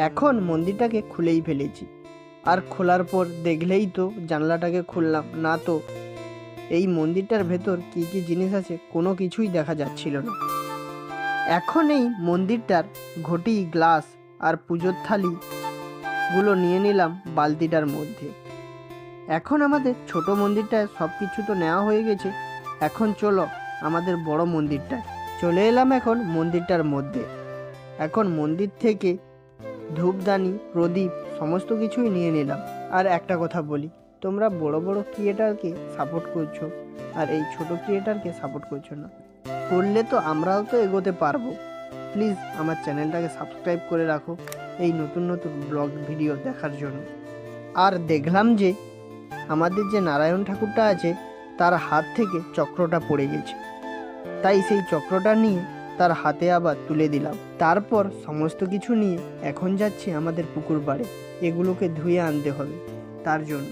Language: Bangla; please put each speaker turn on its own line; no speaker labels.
এখন মন্দিরটাকে খুলেই ফেলেছি। আর খোলার পর দেখলেই তো জানলাটাকে খুললাম, না তো এই মন্দিরটার ভেতর কি কি জিনিস আছে কোনো কিছুই দেখা যাচ্ছিল না। এখন এই মন্দিরটার ঘটি, গ্লাস আর পুজোর থালিগুলো নিয়ে নিলাম বালতিটার মধ্যে। এখন আমাদের ছোট মন্দিরটায় সব কিছু তো নেওয়া হয়ে গেছে, এখন চলো আমাদের বড় মন্দিরটায়। চলে এলাম এখন মন্দিরটার মধ্যে। এখন মন্দির থেকে ধূপদানি, প্রদীপ সমস্ত কিছুই নিয়ে নিলাম। আর একটা কথা বলি, তোমরা বড় বড় ক্রিয়েটারকে সাপোর্ট করছো আর এই ছোট ক্রিয়েটারকে সাপোর্ট করছো না, করলে তো আমরাও তো এগোতে পারবো। প্লিজ আমার চ্যানেলটাকে সাবস্ক্রাইব করে রাখো এই নতুন নতুন ব্লগ ভিডিও দেখার জন্য। আর দেখলাম যে আমাদের যে নারায়ণ ঠাকুরটা আছে তার হাত থেকে চক্রটা পড়ে গেছে, তাই সেই চক্রটা নিয়ে তার হাতে আবার তুলে দিলাম। তারপর সমস্ত কিছু নিয়ে এখন যাচ্ছি আমাদের পুকুর পাড়ে, এগুলোকে ধুয়ে আনতে হবে তার জন্য।